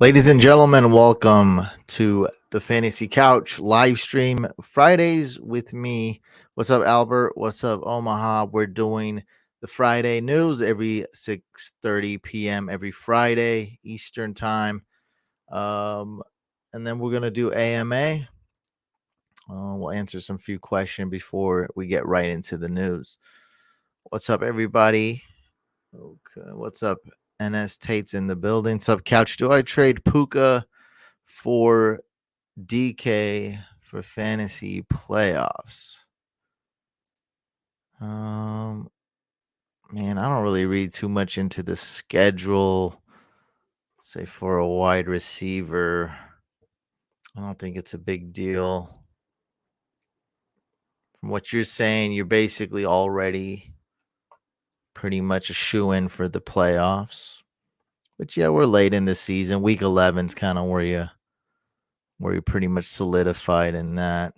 Ladies and gentlemen, welcome to the Fantasy Couch live stream Fridays with me. What's up, Albert? What's up, Omaha? We're doing the Friday news every 6:30 p.m. every Friday Eastern time. Um, and then we're gonna do AMA. We'll answer some few questions before we get right into the news. What's up, everybody? Okay, what's up? NS Tate's in the building. What's up, Couch? Do I trade Puka for DK for fantasy playoffs? Um, Man, I don't really read too much into the schedule. Say for a wide receiver, I don't think it's a big deal. From what you're saying, you're basically already pretty much a shoe in for the playoffs. But yeah, we're late in the season. Week 11 is kind of where you pretty much solidified in that.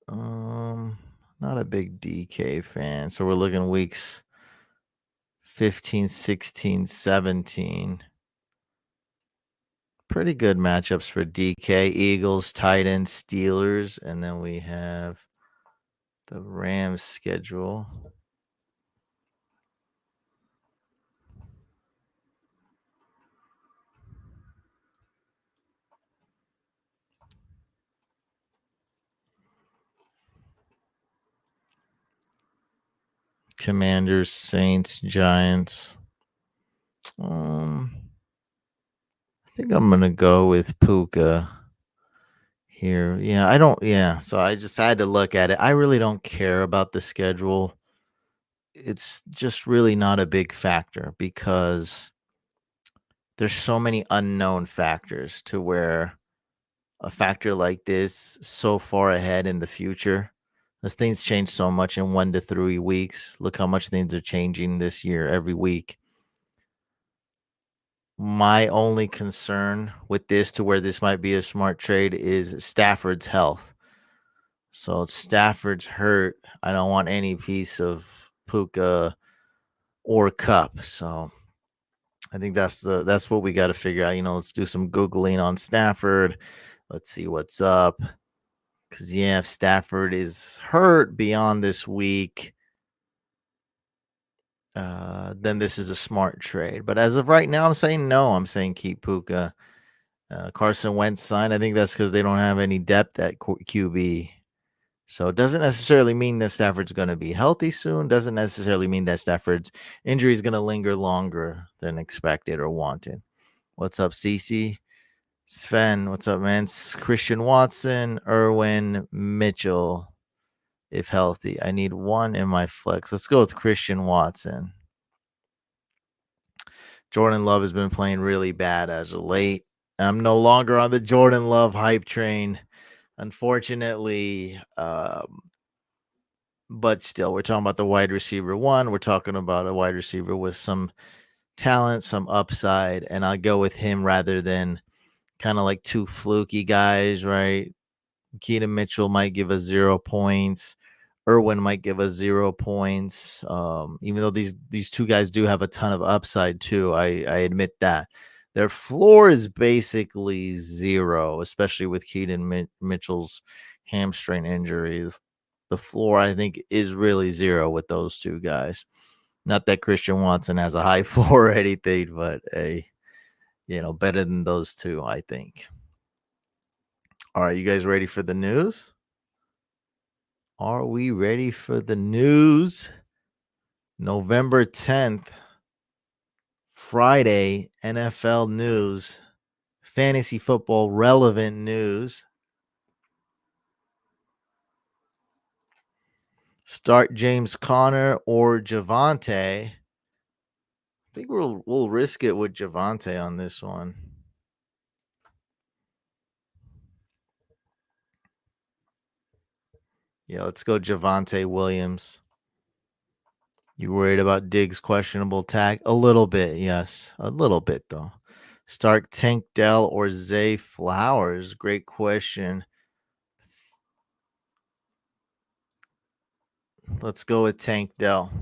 Um, Not a big DK fan. So we're looking weeks 15, 16, 17. Pretty good matchups for DK. Eagles, Titans, Steelers, and then we have the Rams schedule. Commanders, Saints, Giants. I think I'm gonna go with Puka here. Yeah, I don't. Yeah, so I just had to look at it. I really don't care about the schedule. It's just really not a big factor because there's so many unknown factors to where a factor like this so far ahead in the future as things change so much in 1 to 3 weeks. Look how much things are changing this year every week. My only concern with this to where this might be a smart trade is Stafford's health. So if Stafford's hurt, I don't want any piece of Puka or Cup. So I think that's what we got to figure out. Let's do some googling on Stafford. Let's see what's up. Because yeah, if Stafford is hurt beyond this week, then this is a smart trade. But as of right now, I'm saying no. I'm saying keep Puka. Carson Wentz signed. I think that's because they don't have any depth at QB. So it doesn't necessarily mean that Stafford's going to be healthy soon. Doesn't necessarily mean that Stafford's injury is going to linger longer than expected or wanted. What's up, CC? Sven, what's up, man? Christian Watson, Irwin, Mitchell, if healthy. I need one in my flex. Let's go with Christian Watson. Jordan Love has been playing really bad as of late. I'm no longer on the Jordan Love hype train, unfortunately. But still, we're talking about the wide receiver one. We're talking about a wide receiver with some talent, some upside, and I'll go with him rather than kind of like two fluky guys, right? Keaton Mitchell might give us 0 points. Irwin might give us 0 points. Even though these two guys do have a ton of upside too, I admit that their floor is basically zero, especially with Keaton Mitchell's hamstring injury. The floor, I think, is really zero with those two guys. Not that Christian Watson has a high floor or anything, but better than those two, I think. All right, you guys ready for the news? Are we ready for the news? November 10th, Friday, NFL news, fantasy football relevant news. Start James Conner or Javonte. I think we'll risk it with Javonte on this one. Yeah, let's go Javonte Williams. You worried about Diggs' questionable tag? A little bit, yes. A little bit, though. Start Tank Dell or Zay Flowers? Great question. Let's go with Tank Dell.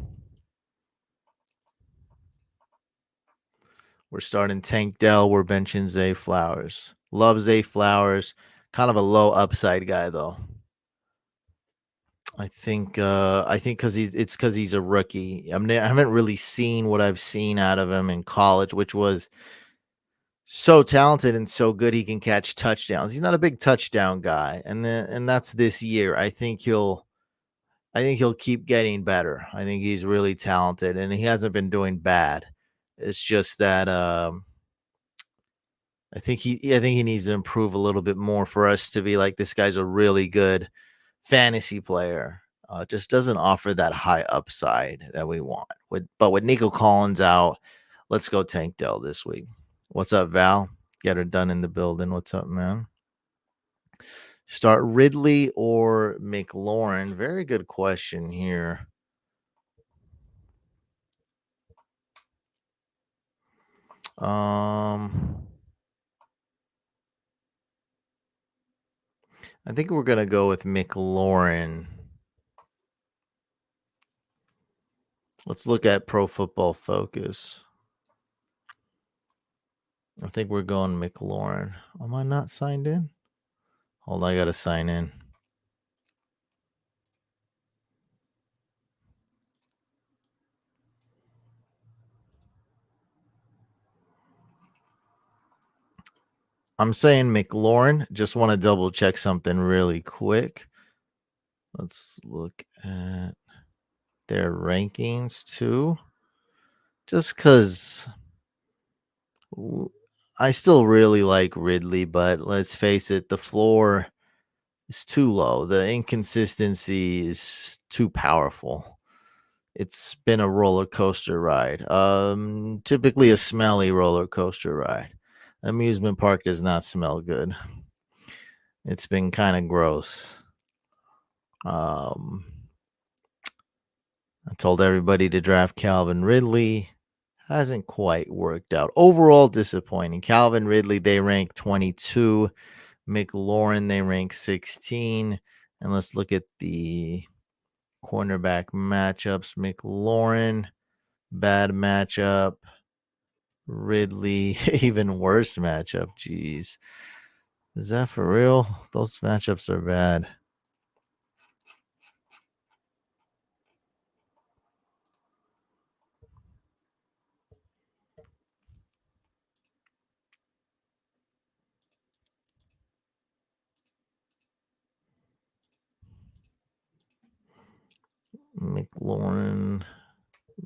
We're starting Tank Dell. We're benching Zay Flowers. Love Zay Flowers. Kind of a low upside guy though. I think because he's a rookie. I haven't really seen what I've seen out of him in college, which was so talented and so good he can catch touchdowns. He's not a big touchdown guy, and that's this year. I think he'll keep getting better. I think he's really talented, and he hasn't been doing bad. It's just that I think he needs to improve a little bit more for us to be like this guy's a really good fantasy player. Just doesn't offer that high upside that we want. With Nico Collins out, let's go Tank Dell this week. What's up, Val? Get her done in the building. What's up, man? Start Ridley or McLaurin? Very good question here. I think we're gonna go with McLaurin. Let's look at Pro Football Focus. I think we're going McLaurin. Am I not signed in? Hold on, I gotta sign in. I'm saying McLaurin. Just want to double check something really quick. Let's look at their rankings too. Just because I still really like Ridley, but let's face it, the floor is too low. The inconsistency is too powerful. It's been a roller coaster ride. Typically a smelly roller coaster ride. Amusement park does not smell good. It's been kind of gross. Um, I told everybody to draft Calvin Ridley. Hasn't quite worked out. Overall disappointing. Calvin Ridley, they rank 22. McLaurin, they rank 16. And let's look at the cornerback matchups. McLaurin, bad matchup. Ridley, even worse matchup. Jeez. Is that for real? Those matchups are bad. McLaurin,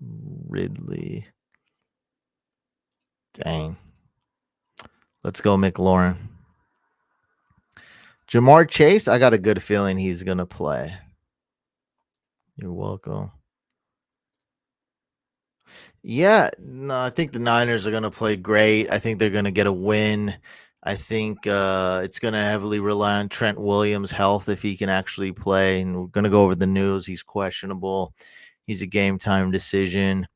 Ridley. Dang. Let's go, McLaurin. Jamar Chase, I got a good feeling he's going to play. You're welcome. Yeah, no, I think the Niners are going to play great. I think they're going to get a win. I think it's going to heavily rely on Trent Williams' health if he can actually play. And we're going to go over the news. He's questionable. He's a game time decision.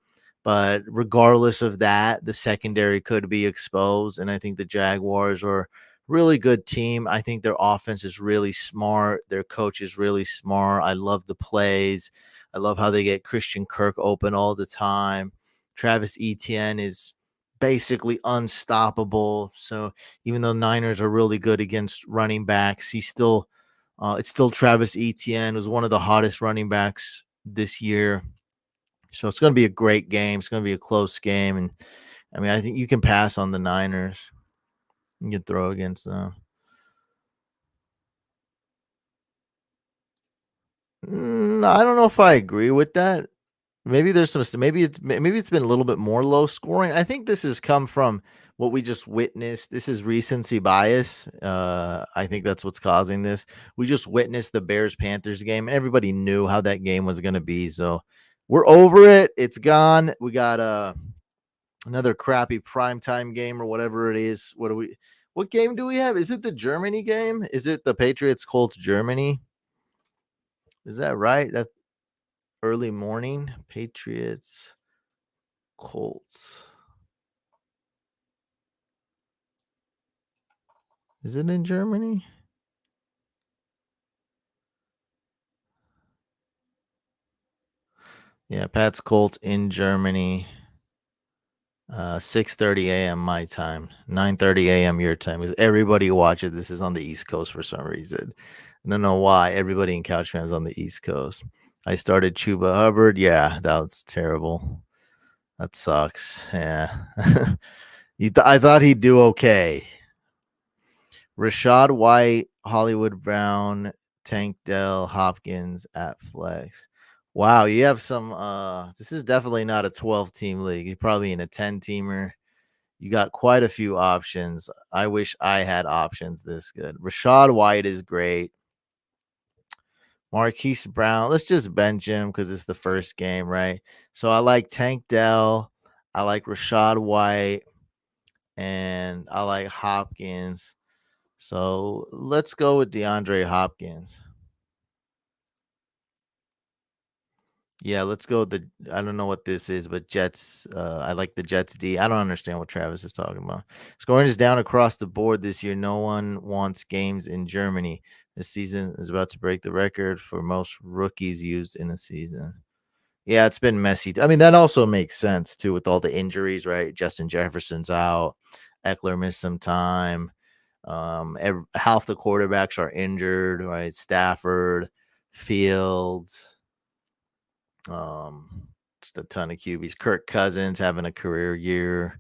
But regardless of that, the secondary could be exposed. And I think the Jaguars are a really good team. I think their offense is really smart. Their coach is really smart. I love the plays. I love how they get Christian Kirk open all the time. Travis Etienne is basically unstoppable. So even though Niners are really good against running backs, it's still Travis Etienne, who's one of the hottest running backs this year. So it's going to be a great game. It's going to be a close game, and I mean, I think you can pass on the Niners. You can throw against them. I don't know if I agree with that. Maybe there's some. Maybe it's been a little bit more low scoring. I think this has come from what we just witnessed. This is recency bias. I think that's what's causing this. We just witnessed the Bears Panthers game, and everybody knew how that game was going to be. So we're over it. It's gone. We got another crappy primetime game or whatever it is. What game do we have? Is it the Germany game? Is it the Patriots Colts Germany? Is that right? That's early morning. Patriots Colts. Is it in Germany? Yeah, Pat's Colts in Germany. 6:30 a.m. my time, 9:30 a.m. your time. Because everybody who watches this is on the East Coast for some reason. I don't know why. Everybody in Couch Fans on the East Coast. I started Chuba Hubbard. Yeah, that was terrible. That sucks. Yeah. I thought he'd do okay. Rashad White, Hollywood Brown, Tank Dell, Hopkins at flex. Wow, you have some this is definitely not a 12 team league. You're probably in a 10 teamer. You got quite a few options. I wish I had options this good. Rashad White is great. Marquise Brown, let's just bench him because it's the first game, right? So I like Tank Dell. I like Rashad White. And I like Hopkins. So let's go with DeAndre Hopkins. Yeah, let's go with the I don't know what this is, but Jets. I like the Jets D. I don't understand what Travis is talking about. Scoring is down across the board this year. No one wants games in Germany. This season is about to break the record for most rookies used in a season. Yeah, it's been messy. I mean, that also makes sense too with all the injuries, right? Justin Jefferson's out. Eckler missed some time. Half the quarterbacks are injured, right? Stafford, Fields, just a ton of QBs. Kirk Cousins having a career year.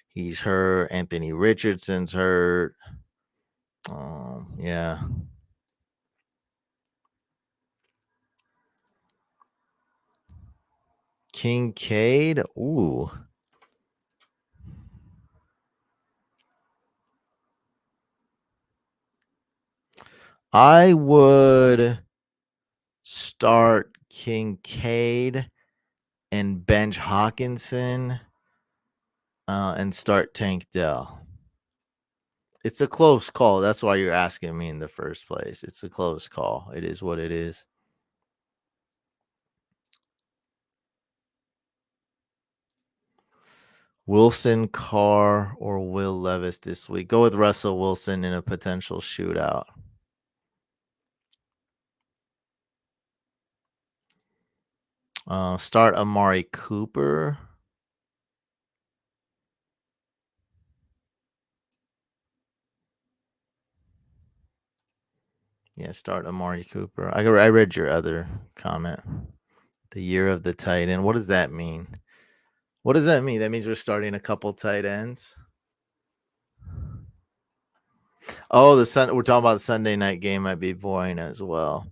He's hurt. Anthony Richardson's hurt. Yeah. Kincaid. Ooh. I would start Kincaid and bench Hawkinson and start Tank Dell. It's a close call. That's why you're asking me in the first place. It's a close call. It is what it is. Wilson, Carr, or Will Levis this week? Go with Russell Wilson in a potential shootout. Start Amari Cooper. Yeah, start Amari Cooper. I read your other comment. The year of the tight end. What does that mean? What does that mean? That means we're starting a couple tight ends. Oh, we're talking about the Sunday night game might be boring as well.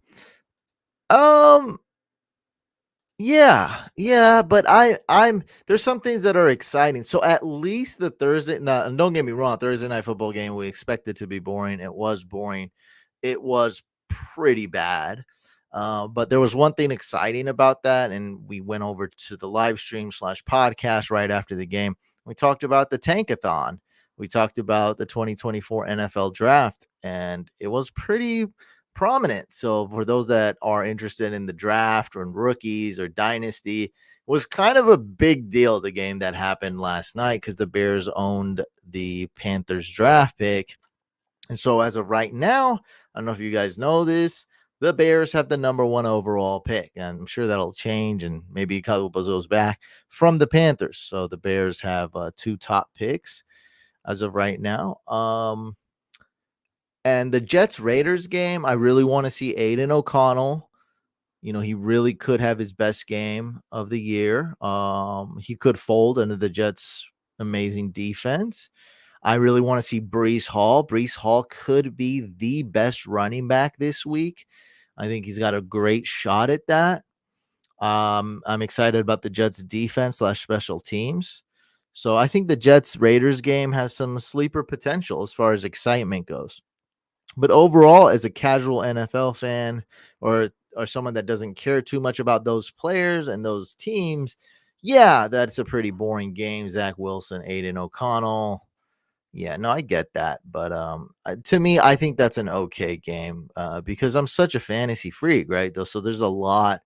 Um, yeah, but I'm there's some things that are exciting. So at least the Thursday, no, and don't get me wrong, Thursday night football game we expected to be boring. It was boring. It was pretty bad. But there was one thing exciting about that, and we went over to the live stream slash podcast right after the game. We talked about the tankathon. We talked about the 2024 NFL draft, and it was pretty prominent. So for those that are interested in the draft or in rookies or dynasty, it was kind of a big deal, the game that happened last night, because the Bears owned the Panthers draft pick. And so as of right now, I don't know if you guys know this, the Bears have the number one overall pick. And I'm sure that'll change, and maybe a couple of those back from the Panthers. So the Bears have two top picks as of right now. And the Jets Raiders game, I really want to see Aiden O'Connell. You know, he really could have his best game of the year. He could fold under the Jets' amazing defense. I really want to see Brees Hall. Brees Hall could be the best running back this week. I think he's got a great shot at that. I'm excited about the Jets defense slash special teams. So I think the Jets Raiders game has some sleeper potential as far as excitement goes. But overall, as a casual NFL fan or someone that doesn't care too much about those players and those teams, yeah, that's a pretty boring game. Zach Wilson, Aiden O'Connell. Yeah, no, I get that, but to me, I think that's an okay game because I'm such a fantasy freak, right? Though, so there's a lot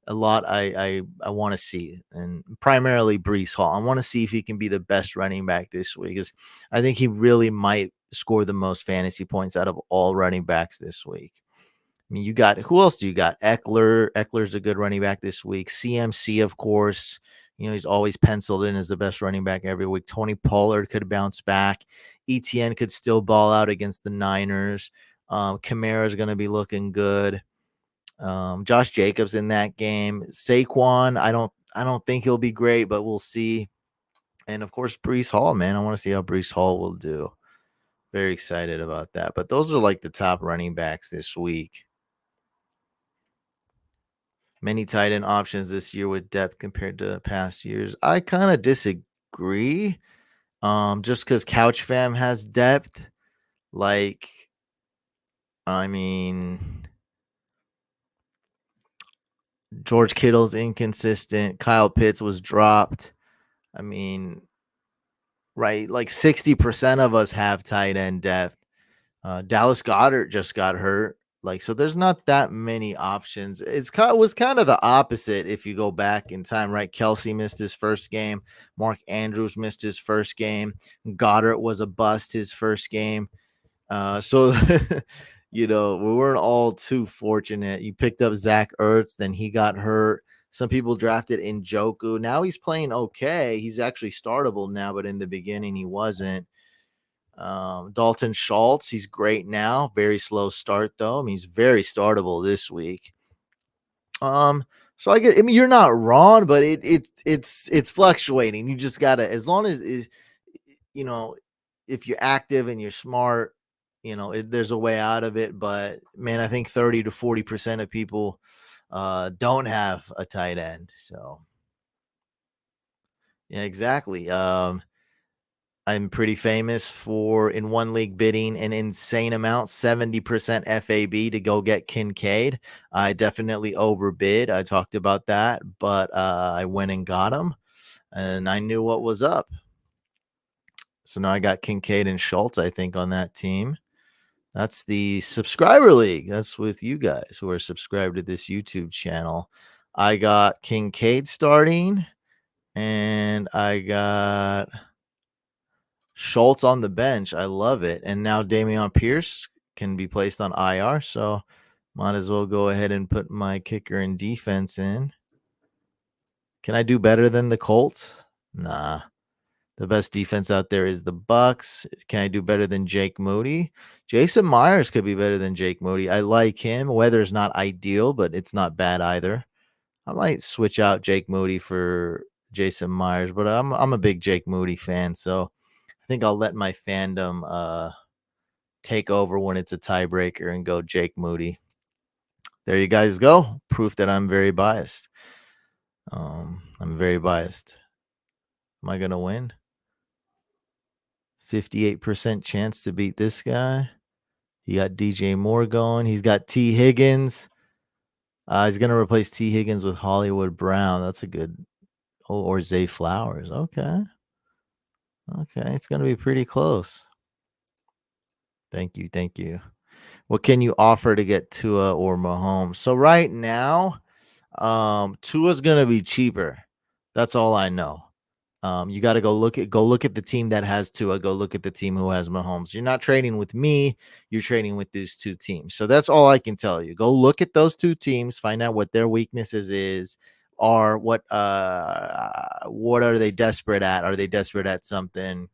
I want to see, and primarily Brees Hall. I want to see if he can be the best running back this week, because I think he really might score the most fantasy points out of all running backs this week. I mean, you got who else do you got? Eckler. Eckler's a good running back this week. CMC, of course. He's always penciled in as the best running back every week. Tony Pollard could bounce back. ETN could still ball out against the Niners. Kamara is going to be looking good. Josh Jacobs in that game. Saquon, I don't think he'll be great, but we'll see. And of course, Brees Hall, man. I want to see how Brees Hall will do. Very excited about that. But those are like the top running backs this week. Many tight end options this year with depth compared to past years. I kind of disagree. Just because Couch Fam has depth, like, I mean, George Kittle's inconsistent. Kyle Pitts was dropped. I mean, right, like 60% of us have tight end depth. Dallas Goedert just got hurt. Like, so there's not that many options. It was kind of the opposite if you go back in time, right? Kelsey missed his first game. Mark Andrews missed his first game. Goddard was a bust his first game. So we weren't all too fortunate. You picked up Zach Ertz, then he got hurt. Some people drafted Njoku. Now he's playing okay. He's actually startable now, but in the beginning he wasn't. Dalton Schultz, he's great now. Very slow start though. I mean, he's very startable this week. So I mean, you're not wrong, but it's fluctuating. You just gotta, as long as you know, if you're active and you're smart, there's a way out of it. But man, I think 30 to 40% of people don't have a tight end. So yeah, exactly. I'm pretty famous for in one league bidding an insane amount, 70% FAB to go get Kincaid. I definitely overbid. I talked about that, but I went and got him, and I knew what was up. So now I got Kincaid and Schultz, I think, on that team. That's the subscriber league. That's with you guys who are subscribed to this YouTube channel. I got Kincaid starting, and I got Schultz on the bench. I love it. And now Dameon Pierce can be placed on IR. So might as well go ahead and put my kicker and defense in. Can I do better than the Colts? Nah. The best defense out there is the Bucks. Can I do better than Jake Moody? Jason Myers could be better than Jake Moody. I like him. Weather's not ideal, but it's not bad either. I might switch out Jake Moody for Jason Myers, but I'm a big Jake Moody fan, so I think I'll let my fandom take over when it's a tiebreaker and go Jake Moody. There you guys go. Proof that I'm very biased. I'm very biased. Am I gonna win? 58% chance to beat this guy. He got DJ Moore going. He's got T. Higgins. He's gonna replace T. Higgins with Hollywood Brown. That's a good. Oh, or Zay Flowers. Okay. It's gonna be pretty close. Thank you. What can you offer to get Tua or Mahomes? So right now, Tua's gonna be cheaper. That's all I know. You got to go look at the team that has Tua. Go look at the team who has Mahomes. You're not trading with me. You're trading with these two teams. So that's all I can tell you. Go look at those two teams. Find out what their weaknesses are. What are they desperate at? Are they desperate at something?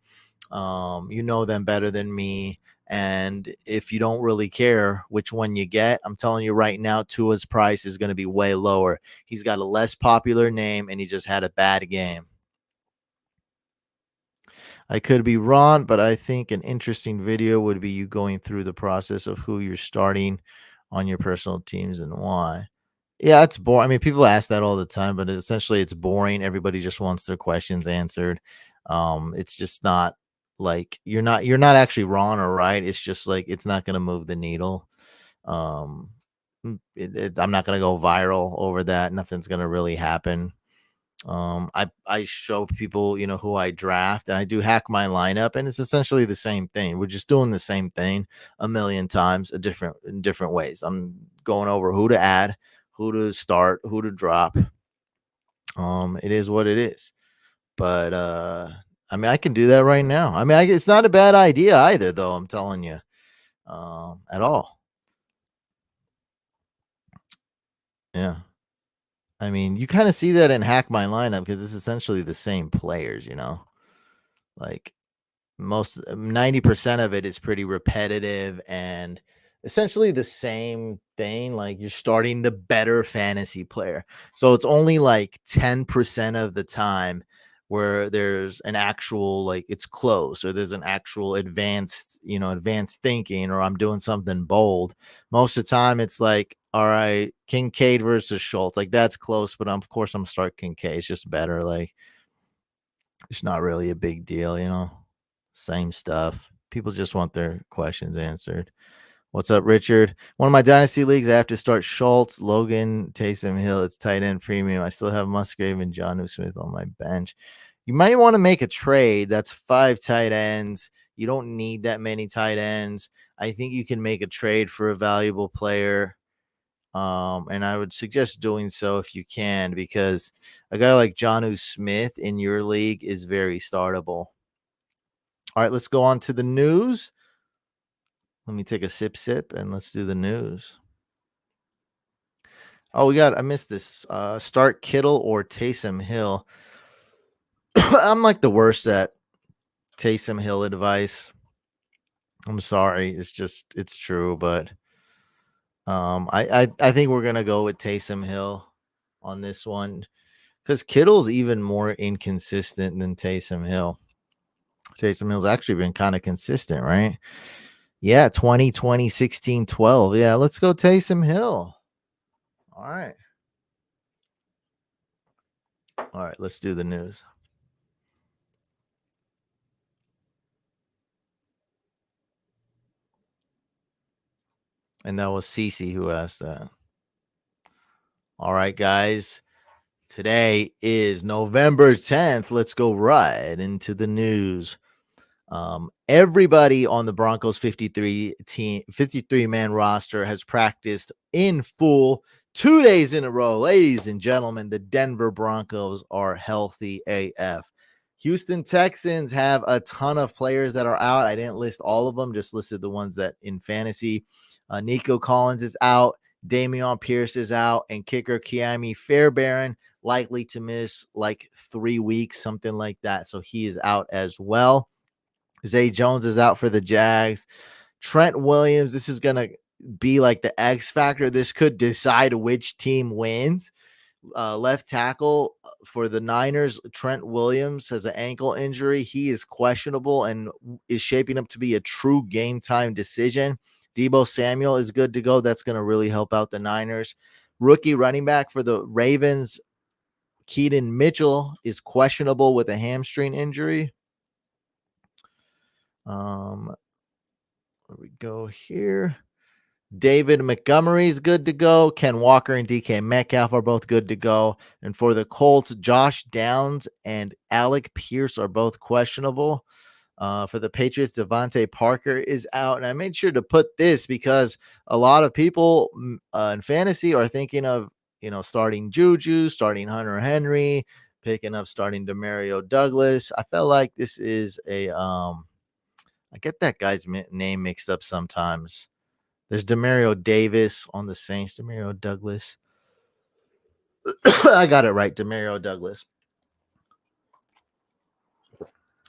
You know them better than me. And if you don't really care which one you get, I'm telling you right now, Tua's price is going to be way lower. He's got a less popular name, and he just had a bad game. I could be wrong, but I think an interesting video would be you going through the process of who you're starting on your personal teams and why. Yeah, it's boring. I mean, people ask that all the time, but essentially it's boring. Everybody just wants their questions answered. It's just not like you're not actually wrong or right. It's just like it's not going to move the needle. I'm not going to go viral over that. Nothing's going to really happen. I show people, who I draft, and I do hack my lineup, and it's essentially the same thing. We're just doing the same thing a million times, in different ways. I'm going over who to add, who to start, who to drop. It is what it is. But I mean, I can do that right now. I mean, it's not a bad idea either, though. I'm telling you, at all. Yeah. I mean, you kind of see that in Hack My Lineup because it's essentially the same players, you know? Like most 90% of it is pretty repetitive and essentially the same thing. Like you're starting the better fantasy player. So it's only like 10% of the time where there's an actual like it's close or there's an actual advanced thinking or I'm doing something bold. Most of the time it's like, all right, Kincaid versus Schultz. Like that's close, but of course I'm start Kincaid. It's just better. Like it's not really a big deal, you know. Same stuff. People just want their questions answered. What's up, Richard? One of my dynasty leagues, I have to start Schultz, Logan, Taysom Hill. It's tight end premium. I still have Musgrave and John Smith on my bench. You might want to make a trade. That's 5 tight ends. You don't need that many tight ends. I think you can make a trade for a valuable player. And I would suggest doing so if you can, because a guy like John Smith in your league is very startable. All right, let's go on to the news. Let me take a sip and let's do the news. Oh, I missed this. Start Kittle or Taysom Hill. I'm like the worst at Taysom Hill advice. I'm sorry. It's true, but I think we're gonna go with Taysom Hill on this one because Kittle's even more inconsistent than Taysom Hill. Taysom Hill's actually been kind of consistent, right? Yeah, 2020, 16, 12. Yeah, let's go Taysom Hill. All right. All right, let's do the news. And that was Cece who asked that. All right, guys. Today is November 10th. Let's go right into the news. Everybody on the Broncos 53 man roster has practiced in full 2 days in a row. Ladies and gentlemen, the Denver Broncos are healthy AF. Houston Texans have a ton of players that are out. I didn't list all of them, just listed the ones that in fantasy. Nico Collins is out. Dameon Pierce is out. And kicker Kiami Fairbairn likely to miss like 3 weeks, something like that. So he is out as well. Zay Jones is out for the Jags. Trent Williams, this is going to be like the X factor. This could decide which team wins. Left tackle for the Niners, Trent Williams has an ankle injury. He is questionable and is shaping up to be a true game time decision. Deebo Samuel is good to go. That's going to really help out the Niners. Rookie running back for the Ravens, Keaton Mitchell, is questionable with a hamstring injury. There we go here. David Montgomery is good to go. Ken Walker and DK Metcalf are both good to go. And for the Colts, Josh Downs and Alec Pierce are both questionable. For the Patriots, Devontae Parker is out. And I made sure to put this because a lot of people in fantasy are thinking of, starting Juju, starting Hunter Henry, picking up starting Demario Douglas. I felt like this is I get that guy's name mixed up sometimes. There's Demario Davis on the Saints, Demario Douglas. I got it right, Demario Douglas.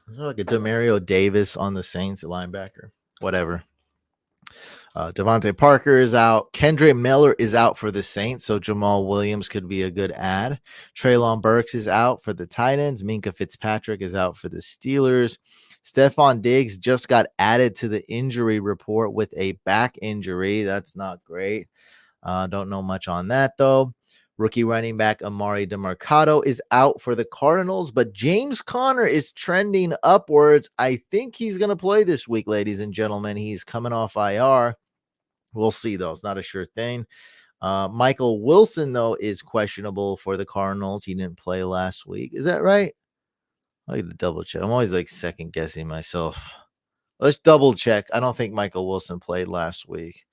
Is there like a Demario Davis on the Saints, a linebacker? Whatever. Devontae Parker is out. Kendrick Miller is out for the Saints, so Jamal Williams could be a good add. Treylon Burks is out for the Titans. Minka Fitzpatrick is out for the Steelers. Stephon Diggs just got added to the injury report with a back injury. That's not great. Don't know much on that, though. Rookie running back Amari DeMarcado is out for the Cardinals, but James Conner is trending upwards. I think he's going to play this week, ladies and gentlemen. He's coming off IR. We'll see, though. It's not a sure thing. Michael Wilson, though, is questionable for the Cardinals. He didn't play last week. Is that right? I need to double check. I'm always like second guessing myself. Let's double check. I don't think Michael Wilson played last week.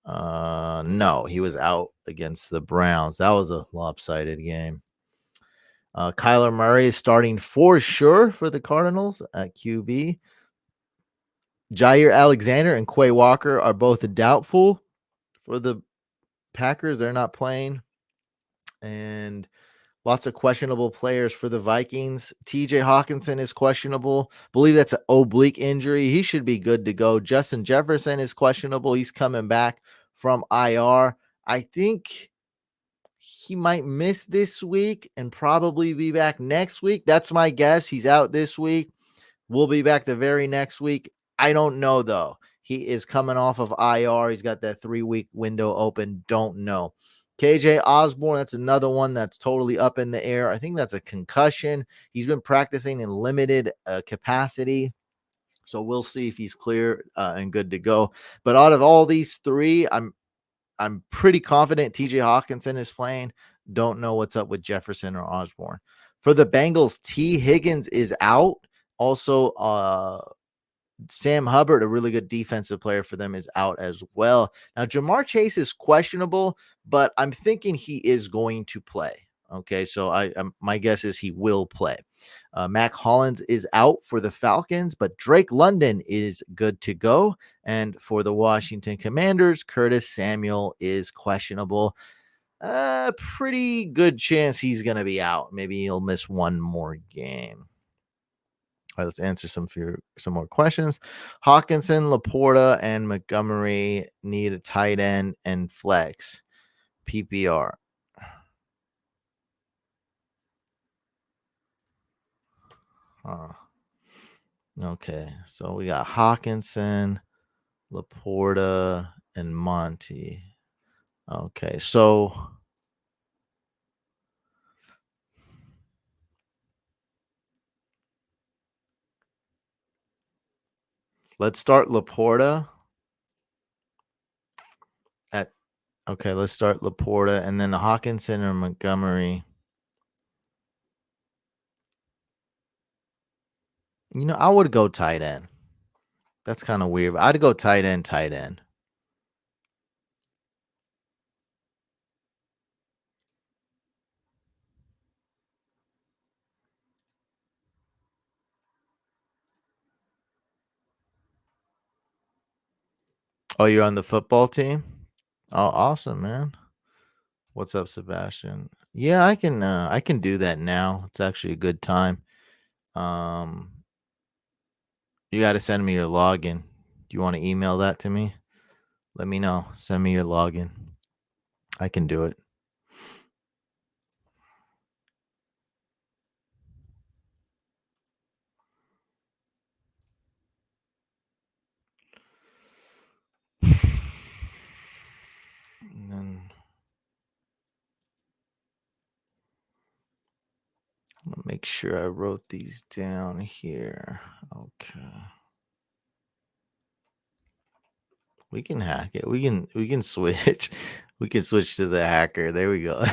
No, he was out against the Browns. That was a lopsided game. Kyler Murray is starting for sure for the Cardinals at QB. Jair Alexander and Quay Walker are both doubtful for the Packers. They're not playing. And lots of questionable players for the Vikings. TJ Hawkinson is questionable. Believe that's an oblique injury. He should be good to go. Justin Jefferson is questionable. He's coming back from IR. I think he might miss this week and probably be back next week. That's my guess. He's out this week. We'll be back the very next week. I don't know, though. He is coming off of IR. He's got that 3-week window open. Don't know. KJ Osborne, that's another one that's totally up in the air. I think that's a concussion. He's been practicing in limited capacity. So we'll see if he's clear and good to go. But out of all these three, I'm pretty confident TJ Hawkinson is playing. Don't know what's up with Jefferson or Osborne. For the Bengals, T. Higgins is out. Also, Sam Hubbard, a really good defensive player for them, is out as well. Now, Jamar Chase is questionable, but I'm thinking he is going to play. Okay, so my guess is he will play. Mac Hollins is out for the Falcons, but Drake London is good to go. And for the Washington Commanders, Curtis Samuel is questionable. Pretty good chance he's going to be out. Maybe he'll miss one more game. All right, let's answer some more questions. Hawkinson, Laporta, and Montgomery need a tight end and flex. PPR. Okay, so we got Hawkinson, Laporta, and Monty. Okay, so let's start Laporta at okay, let's start Laporta and then Hawkinson or Montgomery. I would go tight end. That's kind of weird. I'd go tight end. Oh, you're on the football team? Oh, awesome, man. What's up, Sebastian? Yeah, I can do that now. It's actually a good time. Um you got to send me your login. Do you want to email that to me? Let me know. Send me your login. I can do it. And then I'm gonna make sure I wrote these down here. Okay. We can hack it. We can switch. We can switch to the hacker. There we go.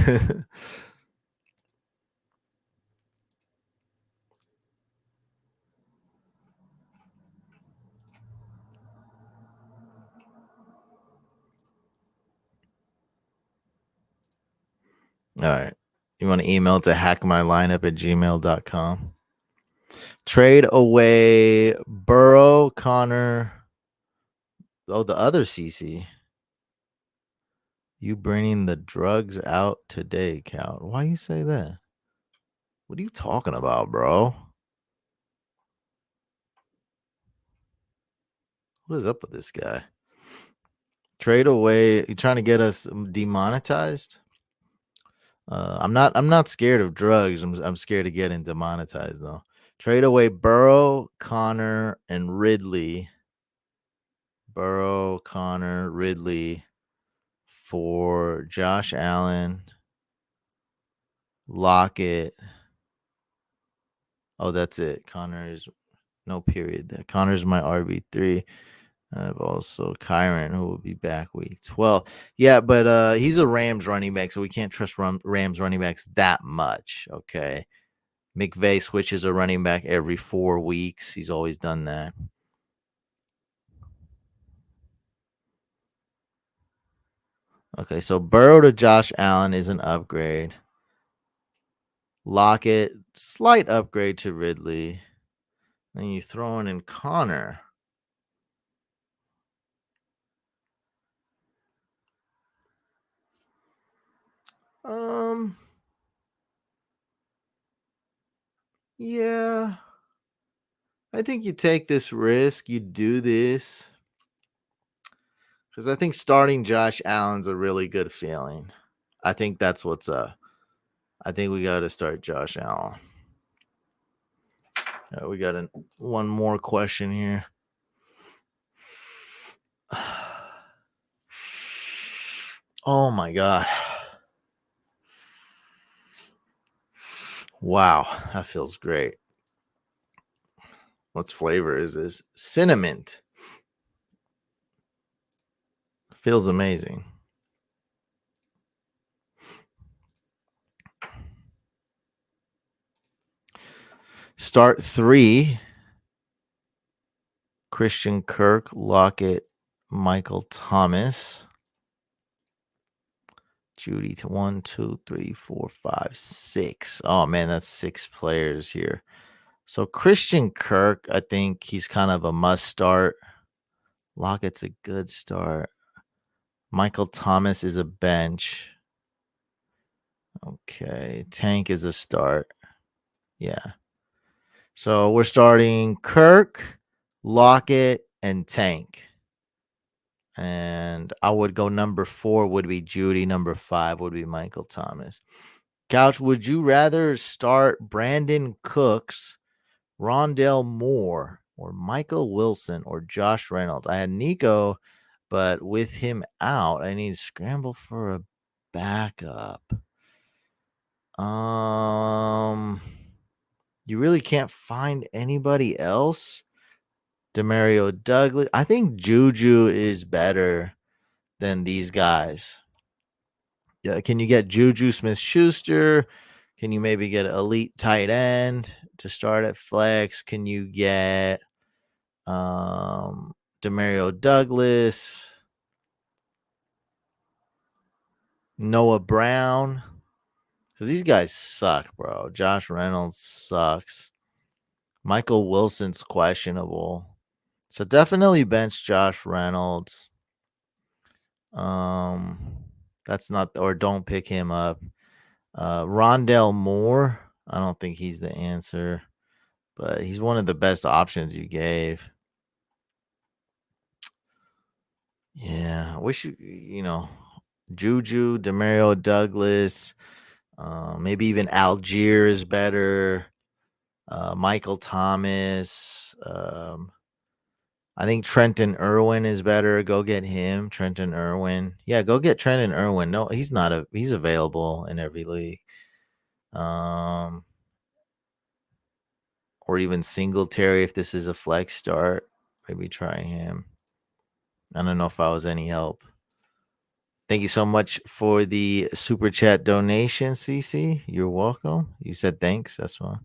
All right. You want to email to hackmylineup@gmail.com. Trade away Burrow, Connor. Oh, the other CC. You bringing the drugs out today, Cal. Why you say that? What are you talking about, bro? What is up with this guy? Trade away. You trying to get us demonetized? I'm not scared of drugs. I'm scared of getting demonetized though. Trade away Burrow, Connor, and Ridley. Burrow, Connor, Ridley for Josh Allen, Lockett. Oh, that's it. Connor is no period there. Connor's my RB3. I've also Kyron, who will be back week 12. Yeah, but he's a Rams running back, so we can't trust Rams running backs that much. Okay. McVay switches a running back every 4 weeks. He's always done that. Okay, so Burrow to Josh Allen is an upgrade. Lockett, slight upgrade to Ridley. Then you throw in Connor. Um, yeah, I think you take this risk, you do this because I think starting Josh Allen's a really good feeling. I think that's what's up. I think we got to start Josh Allen. We got one more question here. Oh my god! Wow, that feels great. What flavor is this? Cinnamon. Feels amazing. Start 3. Christian Kirk, Lockett, Michael Thomas. Judy to 1, 2, 3, 4, 5, 6. Oh man, that's 6 players here. So Christian Kirk, I think he's kind of a must start. Lockett's a good start. Michael Thomas is a bench. Okay. Tank is a start. Yeah. So we're starting Kirk, Lockett, and Tank. And I would go number 4 would be Judy. Number 5 would be Michael Thomas. Couch, would you rather start Brandon Cooks, Rondell Moore, or Michael Wilson, or Josh Reynolds? I had Nico, but with him out, I need to scramble for a backup. Um, you really can't find anybody else. Demario Douglas. I think Juju is better than these guys. Yeah, can you get Juju Smith Schuster? Can you maybe get an elite tight end to start at flex? Can you get Demario Douglas, Noah Brown? Because these guys suck, bro. Josh Reynolds sucks. Michael Wilson's questionable. So definitely bench Josh Reynolds. Um, that's not, or don't pick him up. Rondell Moore, I don't think he's the answer, but he's one of the best options you gave. Yeah, I wish Juju, Demario Douglas, maybe even Algier is better. Michael Thomas. I think Trenton Irwin is better. Go get him, Trenton Irwin. Yeah, go get Trenton Irwin. No, he's available in every league. Um, or even Singletary if this is a flex start. Maybe try him. I don't know if I was any help. Thank you so much for the super chat donation, CC. You're welcome. You said thanks. That's fine.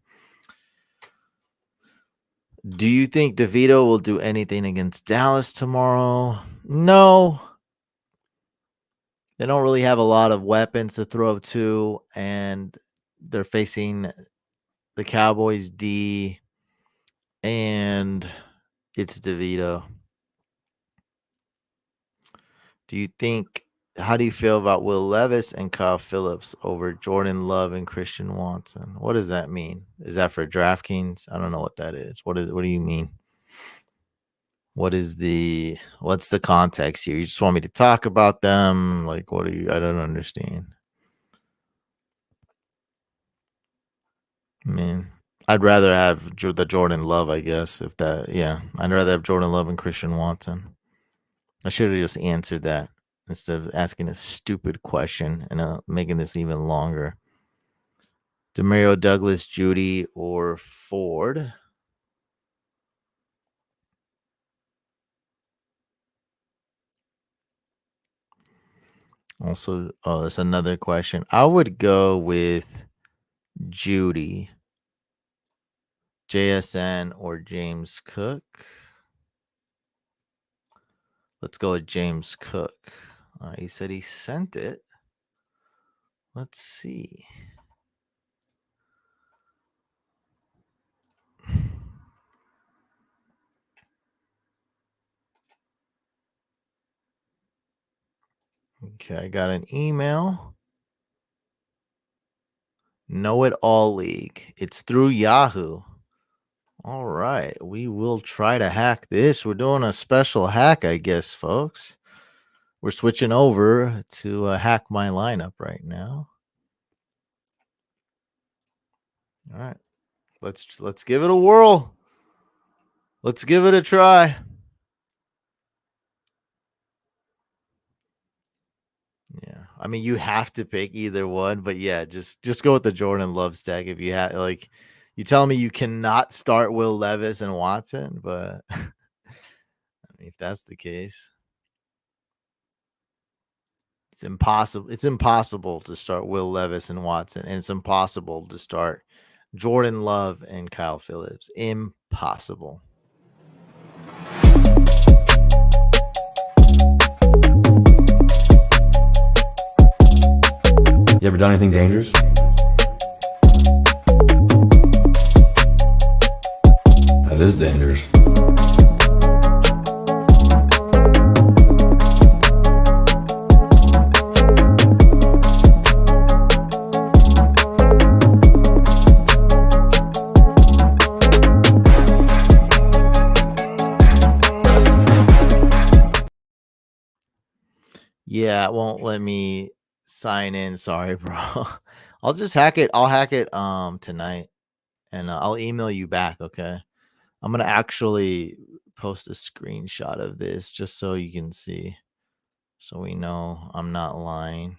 Do you think DeVito will do anything against Dallas tomorrow? No. They don't really have a lot of weapons to throw to, and they're facing the Cowboys D, and it's DeVito. Do you think how do you feel about Will Levis and Kyle Phillips over Jordan Love and Christian Watson? What does that mean? Is that for DraftKings? I don't know what that is. What do you mean? What's the context here? You just want me to talk about them? Like what are you I don't understand. I mean, I'd rather have the Jordan Love, I guess, if that yeah. I'd rather have Jordan Love and Christian Watson. I should have just answered that instead of asking a stupid question and making this even longer. Demario Douglas, Judy, or Ford. Also, oh, that's another question. I would go with Judy, JSN, or James Cook. Let's go with James Cook. He said he sent it. Let's see. Okay, I got an email. Know It All League. It's through Yahoo. All right, we will try to hack this. We're doing a special hack, I guess, folks. We're switching over to hack my lineup right now. All right, let's give it a whirl. Let's give it a try. Yeah, I mean, you have to pick either one, but yeah, just go with the Jordan Love stack if you have like. You tell me you cannot start Will Levis and Watson, but I mean, if that's the case, it's impossible. It's impossible to start Will Levis and Watson, and it's impossible to start Jordan Love and Kyle Phillips. Impossible. You ever done anything dangerous? That is dangerous. Yeah, it won't let me sign in. Sorry, bro. I'll just hack it. I'll hack it tonight, and I'll email you back. Okay. I'm gonna actually post a screenshot of this just so you can see, so we know I'm not lying.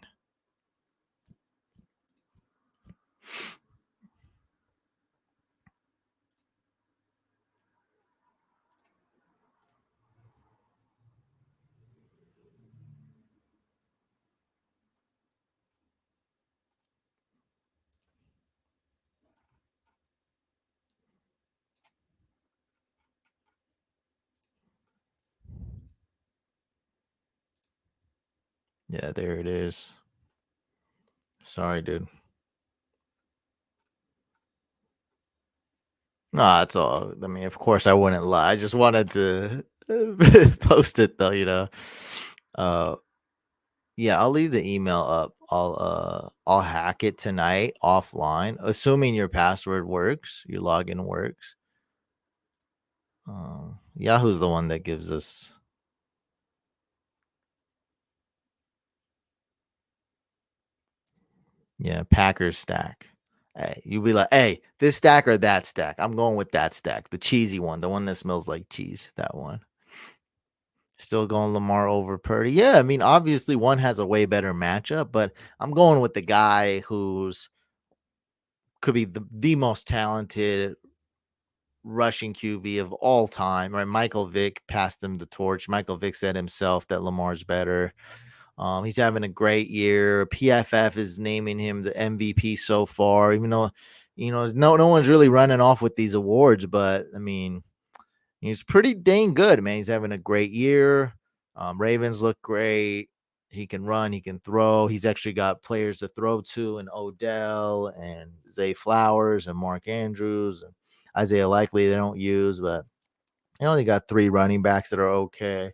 Yeah, there it is. Sorry, dude. No, it's all. I mean, of course, I wouldn't lie. I just wanted to post it though. Uh, yeah, I'll leave the email up. I'll hack it tonight offline, assuming your password works, your login works. Yahoo's the one that gives us. Yeah, Packers stack. Hey, you'll be like, hey, this stack or that stack? I'm going with that stack, the cheesy one, the one that smells like cheese. That one. Still going Lamar over Purdy. Yeah, I mean, obviously one has a way better matchup, but I'm going with the guy who's could be the most talented rushing QB of all time, right? Michael Vick passed him the torch. Michael Vick said himself that Lamar's better. He's having a great year. PFF is naming him the MVP so far, even though no one's really running off with these awards. But I mean, he's pretty dang good, man. He's having a great year. Ravens look great. He can run. He can throw. He's actually got players to throw to, and Odell and Zay Flowers and Mark Andrews and Isaiah Likely. They don't use, but they only got 3 running backs that are okay.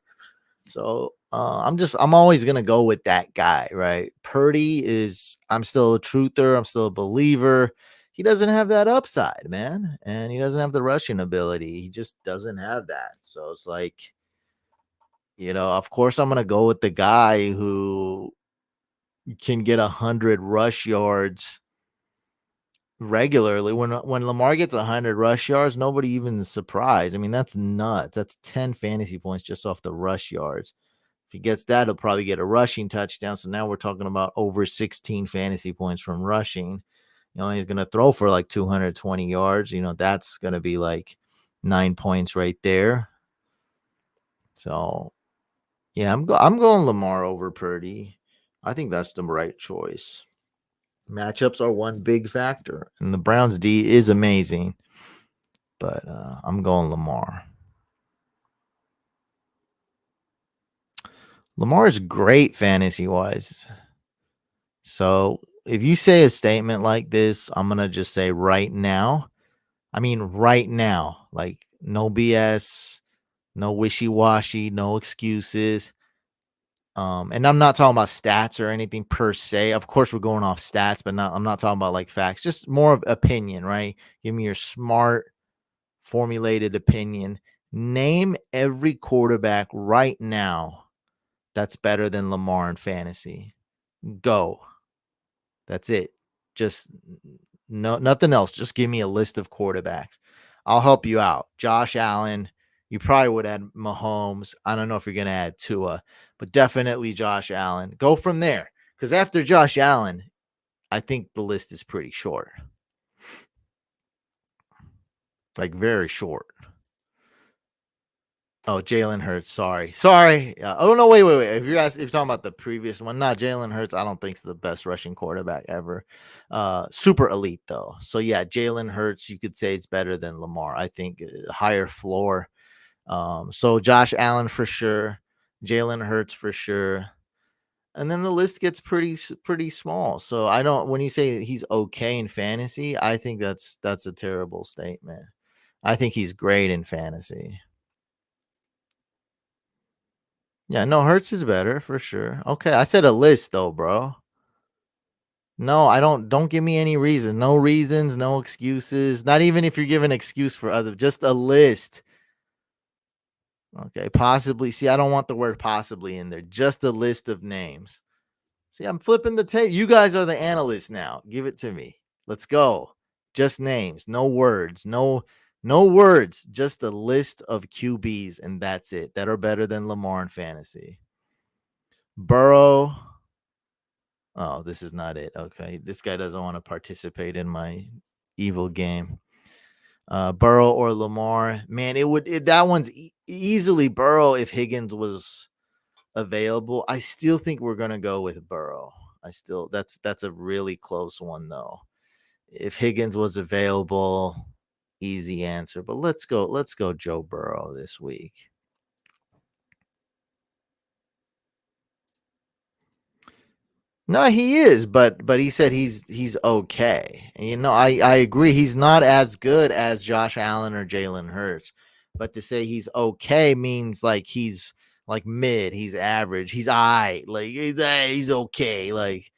So I'm always gonna go with that guy, right? Purdy is I'm still a truther, I'm still a believer. He doesn't have that upside, man, and he doesn't have the rushing ability. He just doesn't have that. So it's like, of course I'm gonna go with the guy who can get 100 rush yards regularly. When Lamar gets 100 rush yards, nobody even is surprised. I mean, that's nuts. That's 10 fantasy points just off the rush yards. If he gets that, he'll probably get a rushing touchdown. So now we're talking about over 16 fantasy points from rushing. He's going to throw for like 220 yards. That's going to be like 9 points right there. So, yeah, I'm going Lamar over Purdy. I think that's the right choice. Matchups are one big factor, and the Browns D is amazing, but I'm going Lamar. Lamar is great fantasy wise. So if you say a statement like this, I'm going to just say right now. I mean, right now, like no BS, no wishy washy, no excuses. And I'm not talking about stats or anything per se. Of course, we're going off stats, but I'm not talking about like facts, just more of opinion, right? Give me your smart, formulated opinion. Name every quarterback right now that's better than Lamar in fantasy. Go. That's it. Just no nothing else. Just give me a list of quarterbacks. I'll help you out. Josh Allen. You probably would add Mahomes. I don't know if you're gonna add Tua, but definitely Josh Allen. Go from there. Because after Josh Allen, I think the list is pretty short. Like very short. Oh, Jalen Hurts. Sorry. Oh no, wait. If you're talking about the previous one, not Jalen Hurts. I don't think is the best rushing quarterback ever. Super elite though. So yeah, Jalen Hurts. You could say it's better than Lamar. I think higher floor. So Josh Allen for sure, Jalen Hurts for sure, and then the list gets pretty small. So I don't. When you say he's okay in fantasy, I think that's a terrible statement. I think he's great in fantasy. Yeah, no, Hertz is better for sure. Okay, I said a list though, bro. No, I don't give me any reason. No reasons, no excuses. Not even if you're giving excuse for other, just a list. Okay, possibly. See, I don't want the word possibly in there. Just a list of names. See, I'm flipping the tape. You guys are the analysts now. Give it to me. Let's go. Just names, no words, no words, just a list of QBs and that's it. That are better than Lamar in fantasy. Burrow. Oh, this is not it. Okay. This guy doesn't want to participate in my evil game. Burrow or Lamar. Man, that one's easily Burrow if Higgins was available. I still think we're gonna go with Burrow. That's a really close one though. If Higgins was available, easy answer. But let's go Joe Burrow this week. No, he is, but he said he's okay. And, I agree. He's not as good as Josh Allen or Jalen Hurts, but to say he's okay means like he's like mid, he's average, he's like he's okay. Like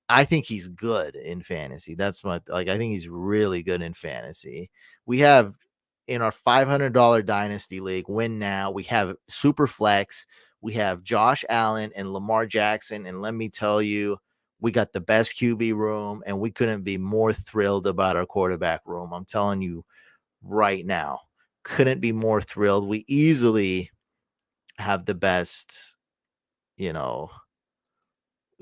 I think he's good in fantasy. That's what like I think he's really good in fantasy. We have in our $500 dynasty league win now. We have super flex. We have Josh Allen and Lamar Jackson, and let me tell you, we got the best QB room, and we couldn't be more thrilled about our quarterback room. I'm telling you right now, couldn't be more thrilled. We easily have the best, you know,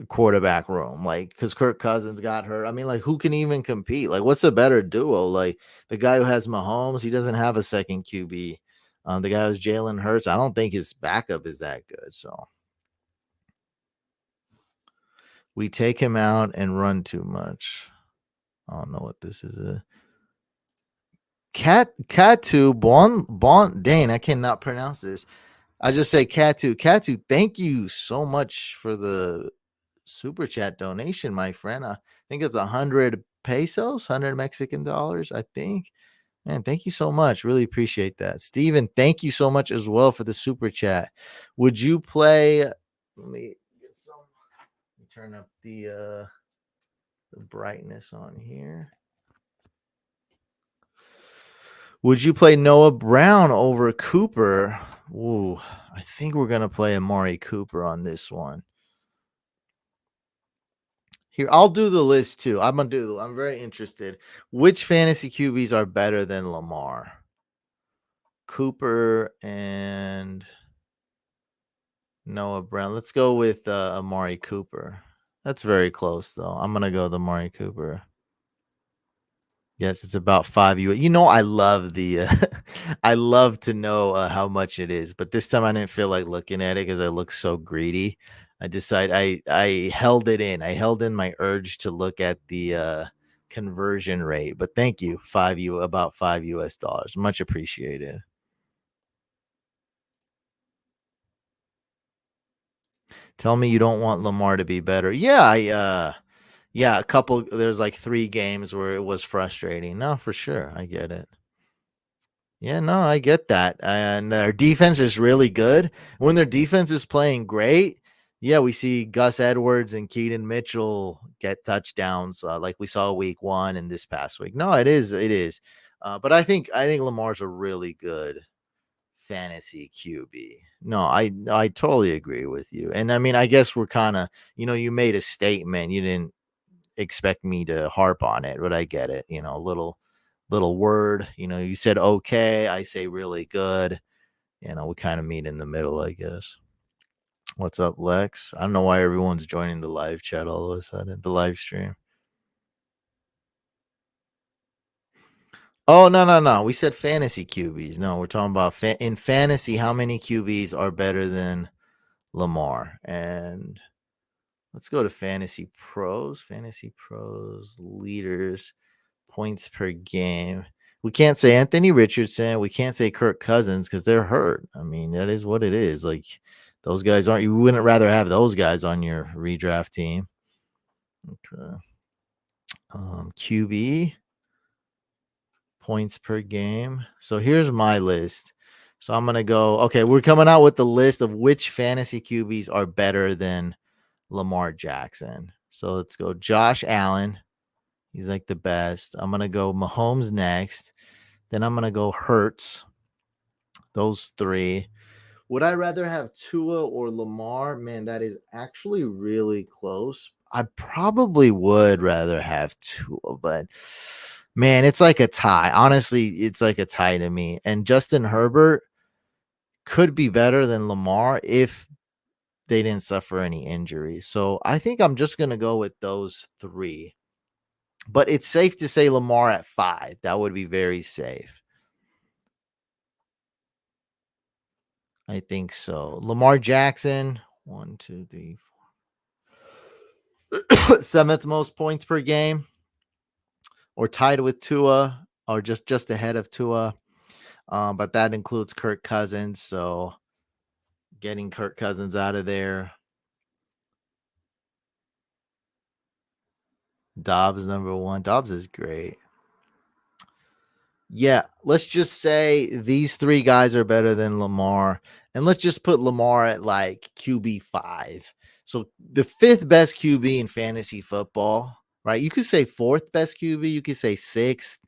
quarterback room, like because Kirk Cousins got hurt. I mean, like who can even compete? Like, what's a better duo? Like the guy who has Mahomes, he doesn't have a second QB. The guy who's Jalen Hurts, I don't think his backup is that good. So we take him out and run too much. I don't know what this is. Catu Bon Dane. I cannot pronounce this. I just say Catu. Thank you so much for the super chat donation, my friend. I think it's 100 pesos, 100 Mexican dollars, I think. Man, thank you so much. Really appreciate that. Steven, thank you so much as well for the super chat. Would you play? Let me get some. Let me turn up the brightness on here. Would you play Noah Brown over Cooper? Ooh, I think we're gonna play Amari Cooper on this one. Here, I'll do the list too. I'm very interested. Which fantasy QBs are better than Lamar? Cooper and Noah Brown. Let's go with Amari Cooper. That's very close though. I'm gonna go with Amari Cooper. Yes, it's about 5 U. I love the I love to know how much it is, but this time I didn't feel like looking at it because I look so greedy. I decided I held it in. I held in my urge to look at the conversion rate. But thank you, about 5 US dollars. Much appreciated. Tell me you don't want Lamar to be better. Yeah, a couple there's like 3 games where it was frustrating. No, for sure. I get it. Yeah, no, I get that. And their defense is really good. When their defense is playing great, Yeah, we see Gus Edwards and Keaton Mitchell get touchdowns like we saw week 1 and this past week. No, it is. But I think Lamar's a really good fantasy QB. No, I totally agree with you. And I mean, I guess we're kind of, you made a statement. You didn't expect me to harp on it, but I get it. Little word. You said okay, I say really good. We kind of meet in the middle, I guess. What's up, Lex? I don't know why everyone's joining the live chat all of a sudden, the live stream. Oh, no, no, no. We said fantasy QBs. No, we're talking about in fantasy, how many QBs are better than Lamar? And let's go to Fantasy Pros. Fantasy Pros leaders, points per game. We can't say Anthony Richardson. We can't say Kirk Cousins because they're hurt. I mean, that is what it is. Like, those guys aren't, you wouldn't rather have those guys on your redraft team. Okay. QB points per game. So here's my list. So I'm gonna go. Okay, we're coming out with the list of which fantasy QBs are better than Lamar Jackson. So let's go. Josh Allen. He's like the best. I'm gonna go Mahomes next. Then I'm gonna go Hurts. Those three. Would I rather have Tua or Lamar? Man, that is actually really close. I probably would rather have Tua, but man, it's like a tie. Honestly, it's like a tie to me. And Justin Herbert could be better than Lamar if they didn't suffer any injuries. So I think I'm just going to go with those three. But it's safe to say Lamar at 5. That would be very safe. I think so. Lamar Jackson, 1, 2, 3, 4. 7th most points per game, or tied with Tua, or just ahead of Tua. But that includes Kirk Cousins. So getting Kirk Cousins out of there. Dobbs number 1. Dobbs is great. Yeah, let's just say these 3 guys are better than Lamar. And let's just put Lamar at like QB 5. So the 5th best QB in fantasy football, right? You could say 4th best QB, you could say 6th,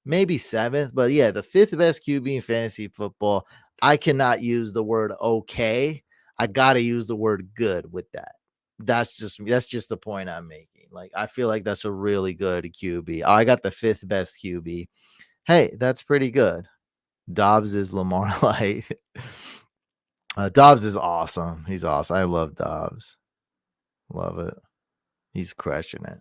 maybe 7th, but yeah, the 5th best QB in fantasy football. I cannot use the word okay. I got to use the word good with that. That's just the point I'm making. Like, I feel like that's a really good QB. Oh, I got the 5th best QB. Hey, that's pretty good. Dobbs is Lamar Light. Dobbs is awesome. He's awesome. I love Dobbs. Love it. He's crushing it.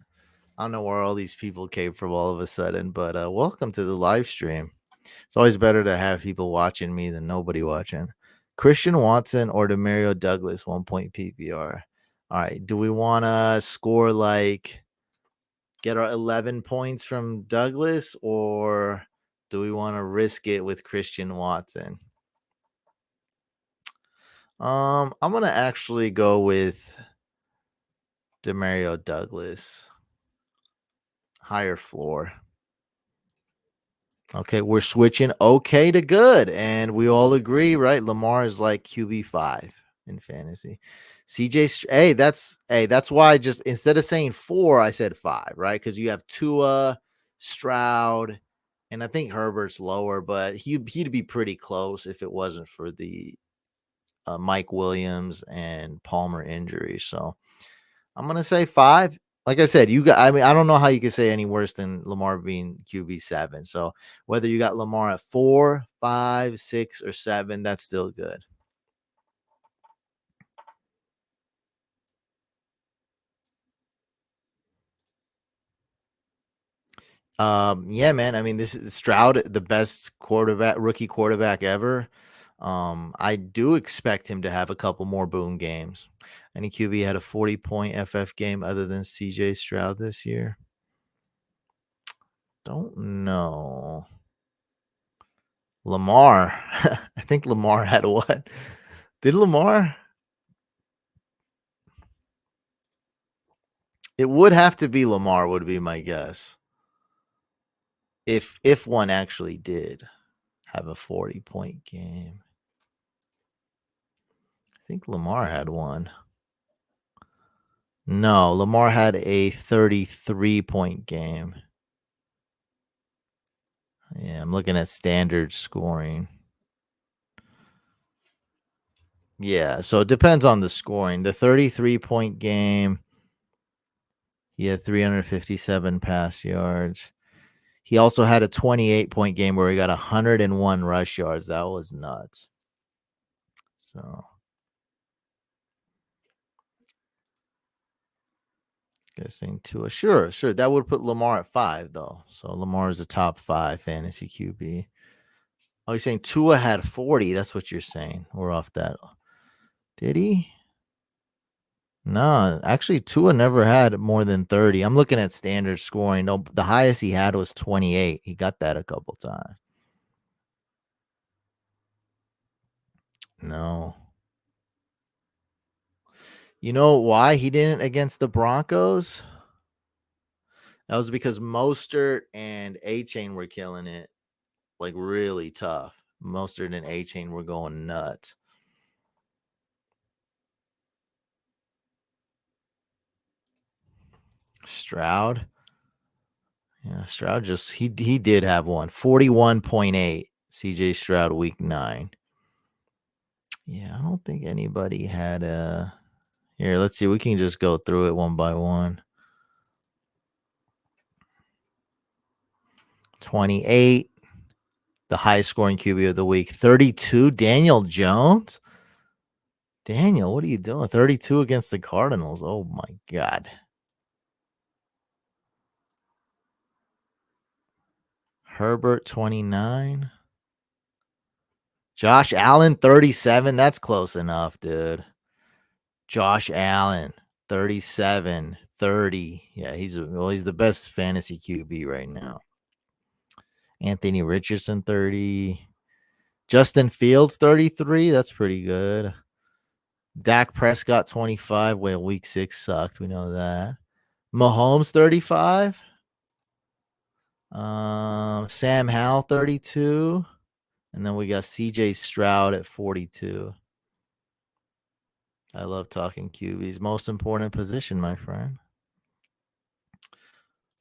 I don't know where all these people came from all of a sudden, but welcome to the live stream. It's always better to have people watching me than nobody watching. Christian Watson or Demario Douglas, 1 point PPR. All right. Do we want to score get our 11 points from Douglas, or do we want to risk it with Christian Watson? I'm gonna actually go with Demario Douglas. Higher floor. Okay, we're switching okay to good, and we all agree, right? Lamar is like QB5 in fantasy. That's why I just, instead of saying 4, I said 5, right? Because you have Tua, Stroud, and I think Herbert's lower, but he'd be pretty close if it wasn't for the Mike Williams and Palmer injuries. So I'm gonna say 5. Like I said, I mean, I don't know how you could say any worse than Lamar being QB7. So whether you got Lamar at 4, 5, 6, or 7, that's still good. Yeah, man. I mean, this is Stroud, the best rookie quarterback ever. I do expect him to have a couple more boom games. Any QB had a 40-point FF game other than CJ Stroud this year? Don't know. Lamar. I think Lamar had what? Did Lamar? It would have to be Lamar, would be my guess. If one actually did have a 40-point game. I think Lamar had one. No, Lamar had a 33-point game. Yeah, I'm looking at standard scoring. Yeah, so it depends on the scoring. The 33-point game, he had 357 pass yards. He also had a 28-point game where he got 101 rush yards. That was nuts. So, guessing Tua. Sure. That would put Lamar at 5, though. So Lamar is a top 5 fantasy QB. Oh, you're saying Tua had 40. That's what you're saying. We're off that. Did he? No, actually, Tua never had more than 30. I'm looking at standard scoring. No, the highest he had was 28. He got that a couple times. No. You know why he didn't against the Broncos? That was because Mostert and A-Chain were killing it, like really tough. Mostert and A-Chain were going nuts. Stroud. Yeah, Stroud just he did have one. 41.8. CJ Stroud week 9. Yeah, I don't think anybody had a here, let's see. We can just go through it one by one. 28, the highest scoring QB of the week. 32, Daniel Jones. Daniel, what are you doing? 32 against the Cardinals. Oh my God. Herbert, 29. Josh Allen, 37. That's close enough, dude. Josh Allen, 37, 30. Yeah, he's the best fantasy QB right now. Anthony Richardson, 30. Justin Fields, 33. That's pretty good. Dak Prescott, 25. Well, week 6 sucked. We know that. Mahomes, 35. Sam Howell, 32. And then we got CJ Stroud at 42. I love talking QBs. Most important position, my friend.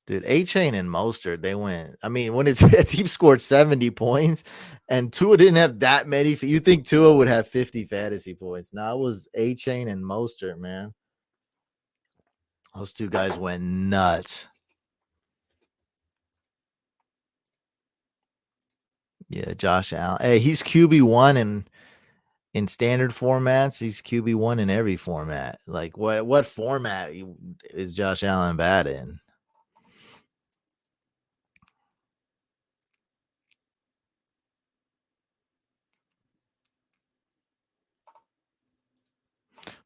Dude, A-Chain and Mostert, they went. I mean, when a team scored 70 points and Tua didn't have that many, you think Tua would have 50 fantasy points. Now it was A-Chain and Mostert, man. Those two guys went nuts. Yeah, Josh Allen. Hey, he's QB1 in standard formats. He's QB1 in every format. Like, what format is Josh Allen bad in?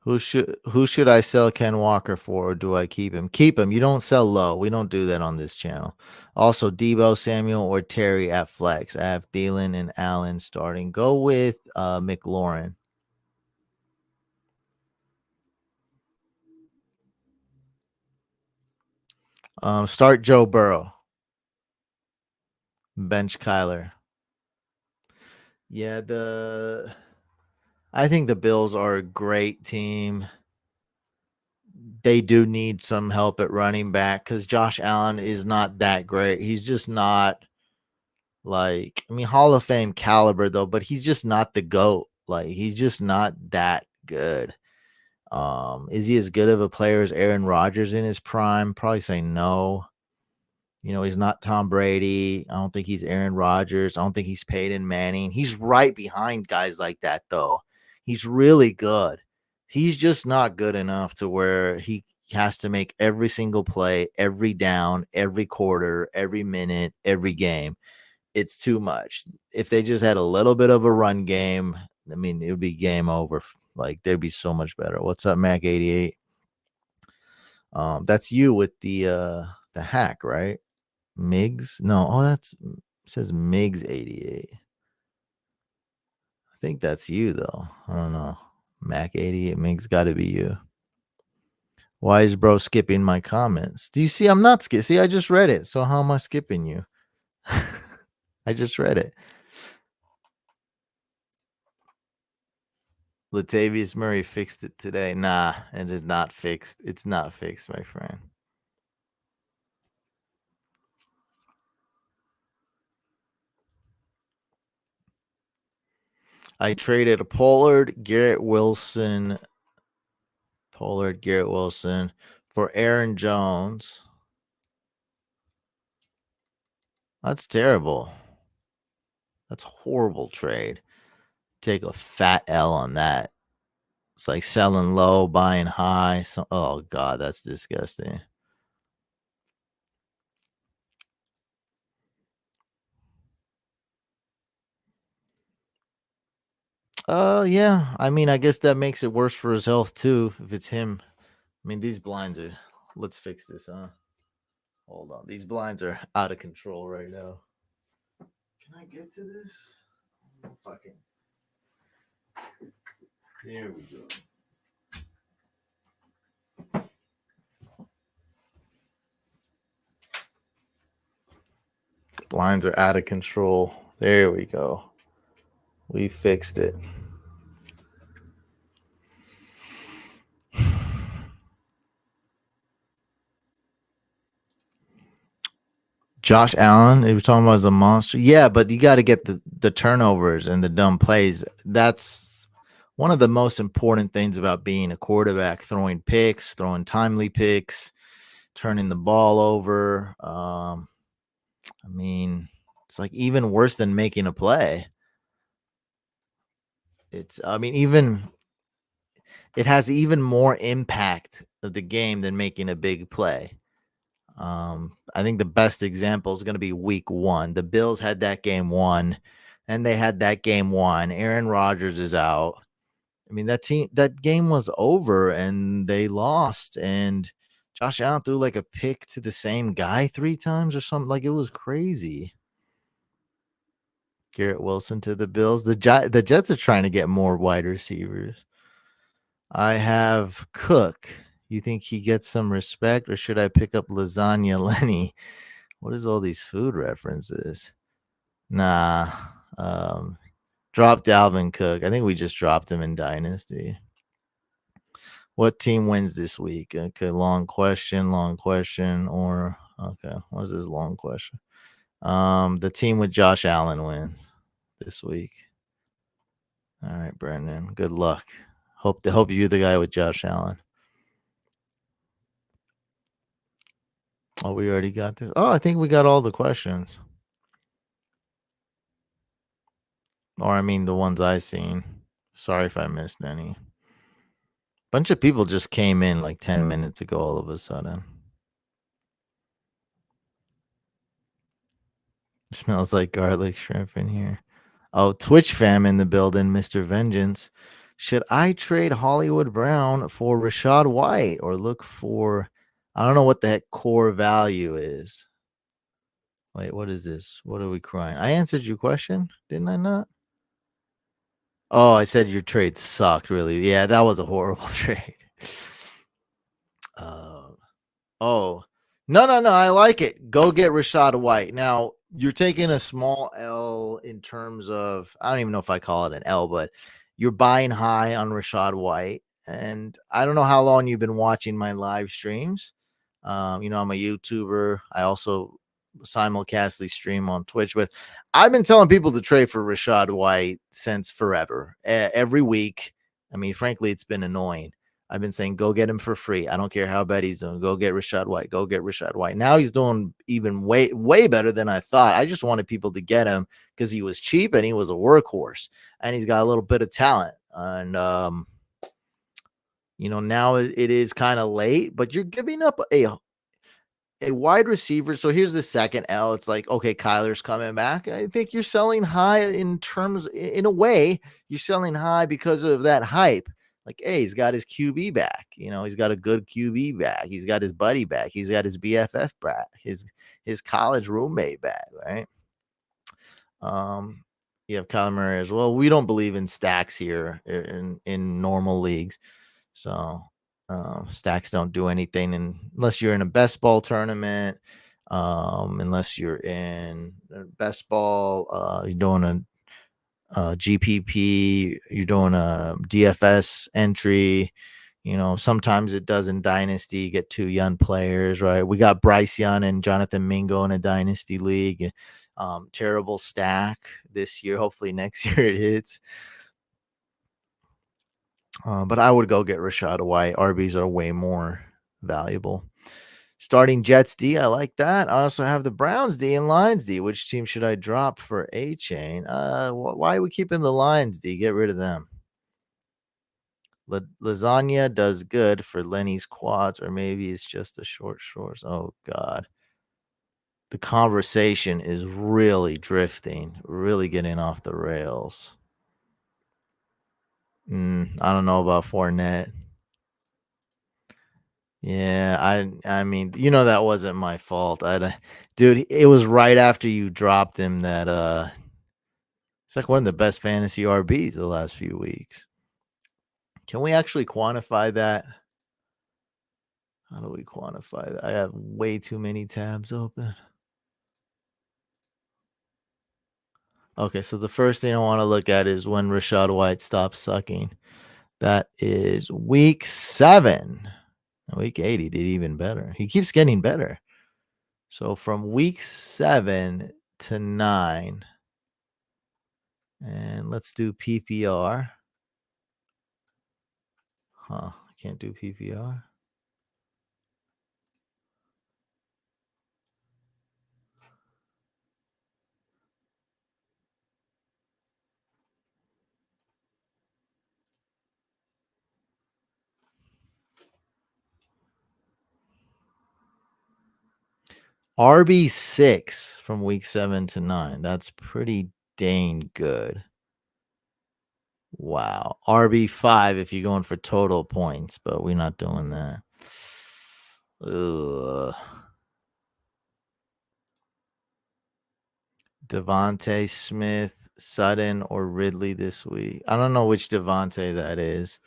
Who should I sell Ken Walker for, or do I keep him? Keep him. You don't sell low. We don't do that on this channel. Also, Debo Samuel or Terry at flex. I have Thielen and Allen starting. Go with McLaurin. Start Joe Burrow. Bench Kyler. Yeah, I think the Bills are a great team. They do need some help at running back because Josh Allen is not that great. He's just not like, I mean, Hall of Fame caliber though, but he's just not the GOAT. Like, he's just not that good. Is he as good of a player as Aaron Rodgers in his prime? Probably say no. You know, he's not Tom Brady. I don't think he's Aaron Rodgers. I don't think he's Peyton Manning. He's right behind guys like that, though. He's really good. He's just not good enough to where he has to make every single play, every down, every quarter, every minute, every game. It's too much. If they just had a little bit of a run game, I mean, it would be game over. Like, they'd be so much better. What's up, Mac 88? That's you with the hack, right? Migs? No, it says Migs 88. I think that's you though. I don't know. Mac 88 Migs got to be you. Why is bro skipping my comments? Do you see I'm not skipping? See, I just read it. So how am I skipping you? I just read it. Latavius Murray fixed it today. Nah, it is not fixed. It's not fixed, my friend. I traded a Pollard, Garrett Wilson for Aaron Jones. That's terrible. That's a horrible trade. Take a fat L on that. It's like selling low, buying high. So, oh God, that's disgusting. Yeah. I mean, I guess that makes it worse for his health too, if it's him. I mean, these blinds are. Let's fix this, huh? Hold on. These blinds are out of control right now. Can I get to this? Fucking. There we go. Blinds are out of control. There we go. We fixed it. Josh Allen, he was talking about as a monster. Yeah, but you got to get the turnovers and the dumb plays. That's one of the most important things about being a quarterback, throwing picks, throwing timely picks, turning the ball over. I mean, it's like even worse than making a play. Even it has even more impact of the game than making a big play. I think the best example is going to be week 1. The Bills had that game won, and they had that game won. Aaron Rodgers is out. I mean, that game was over and they lost. And Josh Allen threw like a pick to the same guy 3 times or something. Like, it was crazy. Garrett Wilson to the Bills. The Jets are trying to get more wide receivers. I have Cook. You think he gets some respect, or should I pick up Lasagna Lenny? What is all these food references? Nah. Drop Dalvin Cook. I think we just dropped him in Dynasty. What team wins this week? Okay, long question. Or okay, what is this long question? The team with Josh Allen wins this week. All right, Brandon. Good luck. Hope you're the guy with Josh Allen. Oh, we already got this. Oh, I think we got all the questions. Or I mean the ones I seen. Sorry if I missed any. Bunch of people just came in like 10 minutes ago all of a sudden. Smells like garlic shrimp in here. Oh, Twitch fam in the building, Mr. Vengeance. Should I trade Hollywood Brown for Rashad White or look for, I don't know what the heck core value is. Wait, what is this? What are we crying? I answered your question, didn't I not? Oh, I said your trade sucked, really. Yeah, that was a horrible trade. Oh, no. I like it. Go get Rashad White. Now, you're taking a small L in terms of, I don't even know if I call it an L, but you're buying high on Rashad White. And I don't know how long you've been watching my live streams. I'm a YouTuber. I also simulcastly stream on Twitch, but I've been telling people to trade for Rashad White since forever. Every week. I mean, frankly, it's been annoying. I've been saying, go get him for free. I don't care how bad he's doing. Go get Rashad White. Go get Rashad White. Now he's doing even way better than I thought. I just wanted people to get him because he was cheap and he was a workhorse and he's got a little bit of talent. And, now it is kind of late, but you're giving up a wide receiver. So here's the second L. It's like, okay, Kyler's coming back. I think you're selling high in a way, you're selling high because of that hype. Like, hey, he's got his QB back. He's got a good QB back. He's got his buddy back. He's got his BFF back. His college roommate back, right? You have Kyler Murray as well. We don't believe in stacks here in normal leagues. So stacks don't do anything unless you're in a best ball tournament. Unless you're in best ball, you're doing GPP, you're doing a DFS entry. Sometimes it does in Dynasty. You get 2 young players, right? We got Bryce Young and Jonathan Mingo in a Dynasty league. Terrible stack this year. Hopefully next year it hits. But I would go get Rashad White. RBs are way more valuable. Starting Jets D, I like that. I also have the Browns D and Lions D. Which team should I drop for A chain? Why are we keeping the Lions D? Get rid of them. Lasagna does good for Lenny's quads, or maybe it's just the shorts. Oh God, the conversation is really drifting, really getting off the rails. I don't know about Fournette. Yeah, I mean, that wasn't my fault. Dude, it was right after you dropped him that it's like one of the best fantasy RBs the last few weeks. Can we actually quantify that? How do we quantify that? I have way too many tabs open. Okay, so the first thing I want to look at is when Rashad White stops sucking. That is week 7. Week 8, he did even better. He keeps getting better. So from week 7 to 9, and let's do PPR. I can't do PPR. RB6 from week 7 to 9. That's pretty dang good. Wow. RB5 if you're going for total points, but we're not doing that. Ugh. Devontae Smith, Sutton, or Ridley this week. I don't know which Devontae that is.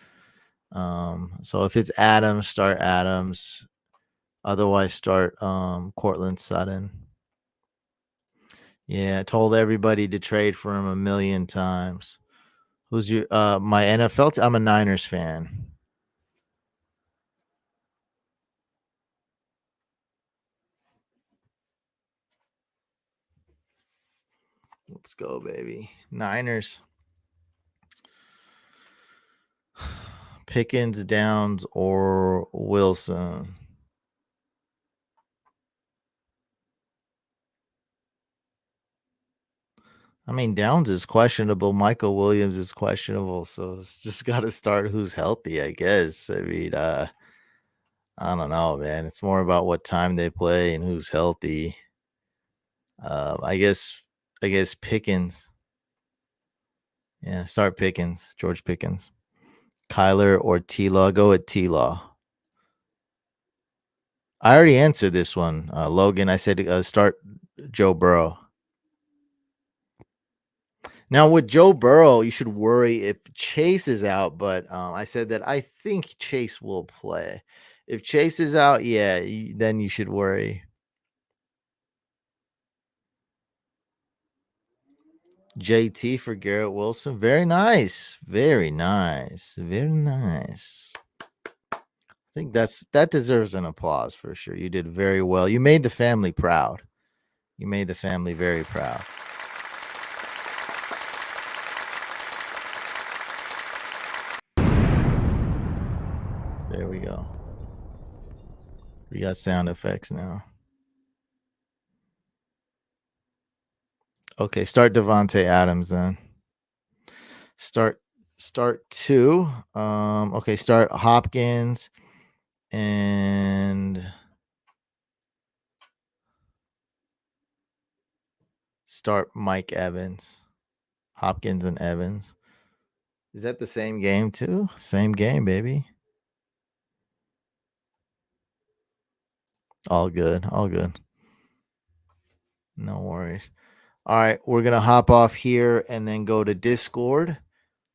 So if it's Adams, start Adams. Otherwise, start Cortland Sutton. Yeah, I told everybody to trade for him a million times. Who's your my NFL? I'm a Niners fan. Let's go, baby. Niners. Pickens, Downs, or Wilson. I mean, Downs is questionable. Michael Williams is questionable. So it's just got to start who's healthy, I guess. I mean, I don't know, man. It's more about what time they play and who's healthy. I guess Pickens. Yeah, start Pickens. George Pickens. Kyler or T-Law. Go with T-Law. I already answered this one, Logan. I said start Joe Burrow. Now with Joe Burrow, you should worry if Chase is out, but I said that I think Chase will play. If Chase is out, yeah, then you should worry. JT for Garrett Wilson. Very nice. Very nice. Very nice. I think that deserves an applause for sure. You did very well. You made the family proud. You made the family very proud. There we go. We got sound effects now. Okay, start Devontae Adams then. Start 2. Okay, start Hopkins and start Mike Evans. Hopkins and Evans. Is that the same game too? Same game, baby. All good. All good. No worries. All right, we're going to hop off here and then go to Discord,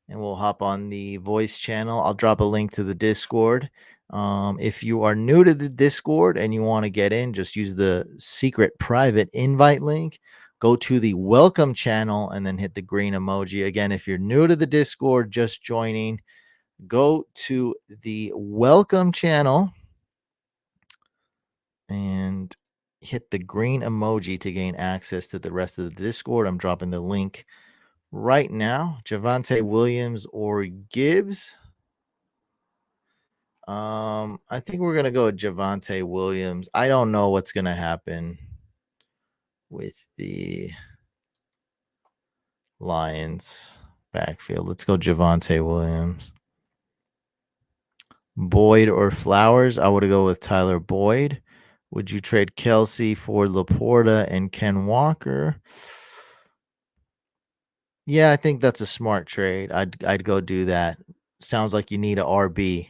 and we'll hop on the voice channel. I'll drop a link to the Discord. If you are new to the Discord and you want to get in, just use the secret private invite link. Go go to the welcome channel and then hit the green emoji. Again, if you're new to the Discord, just joining, go to the welcome channel and hit the green emoji to gain access to the rest of the Discord. I'm dropping the link right now. Javonte Williams or Gibbs. I think we're gonna go with Javonte Williams. I don't know what's gonna happen with the Lions backfield. Let's go Javonte Williams. Boyd or Flowers? I would go with Tyler Boyd. Would you trade Kelsey for Laporta and Ken Walker? Yeah, I think that's a smart trade. I'd go do that. Sounds like you need a RB.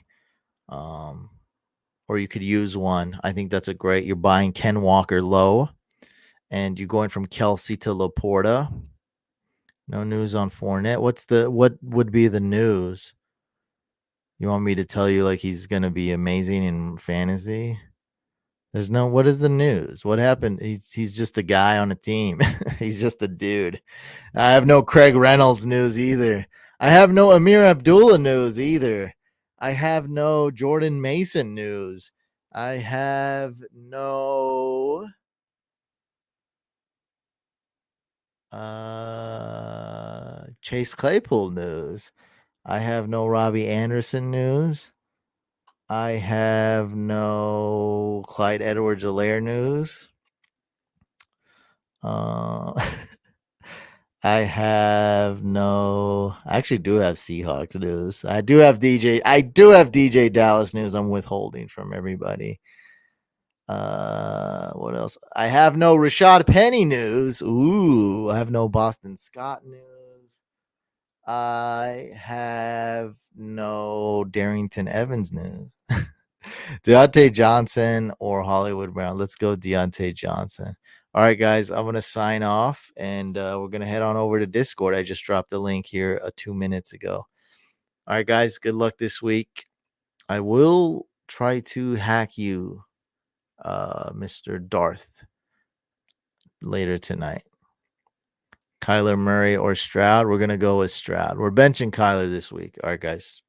Or you could use one. I think that's a great. You're buying Ken Walker low, and you're going from Kelsey to Laporta. No news on Fournette. What would be the news? You want me to tell you like he's gonna be amazing in fantasy? There's no. What is the news? What happened? He's just a guy on a team. He's just a dude. I have no Craig Reynolds news either. I have no Amir Abdullah news either. I have no Jordan Mason news. I have no Chase Claypool news. I have no Robbie Anderson news. I have no Clyde Edwards-Helaire news. I have no. I actually do have Seahawks news. I do have DJ Dallas news. I'm withholding from everybody. What else? I have no Rashad Penny news. Ooh, I have no Boston Scott news. I have no Darrington Evans news. Deontay Johnson or Hollywood Brown. Let's go Deontay Johnson. All right, guys, I'm going to sign off and we're going to head on over to Discord. I just dropped the link here 2 minutes ago. All right, guys, good luck this week. I will try to hack you, Mr. Darth, later tonight. Kyler Murray or Stroud? We're going to go with Stroud. We're benching Kyler this week. All right, guys.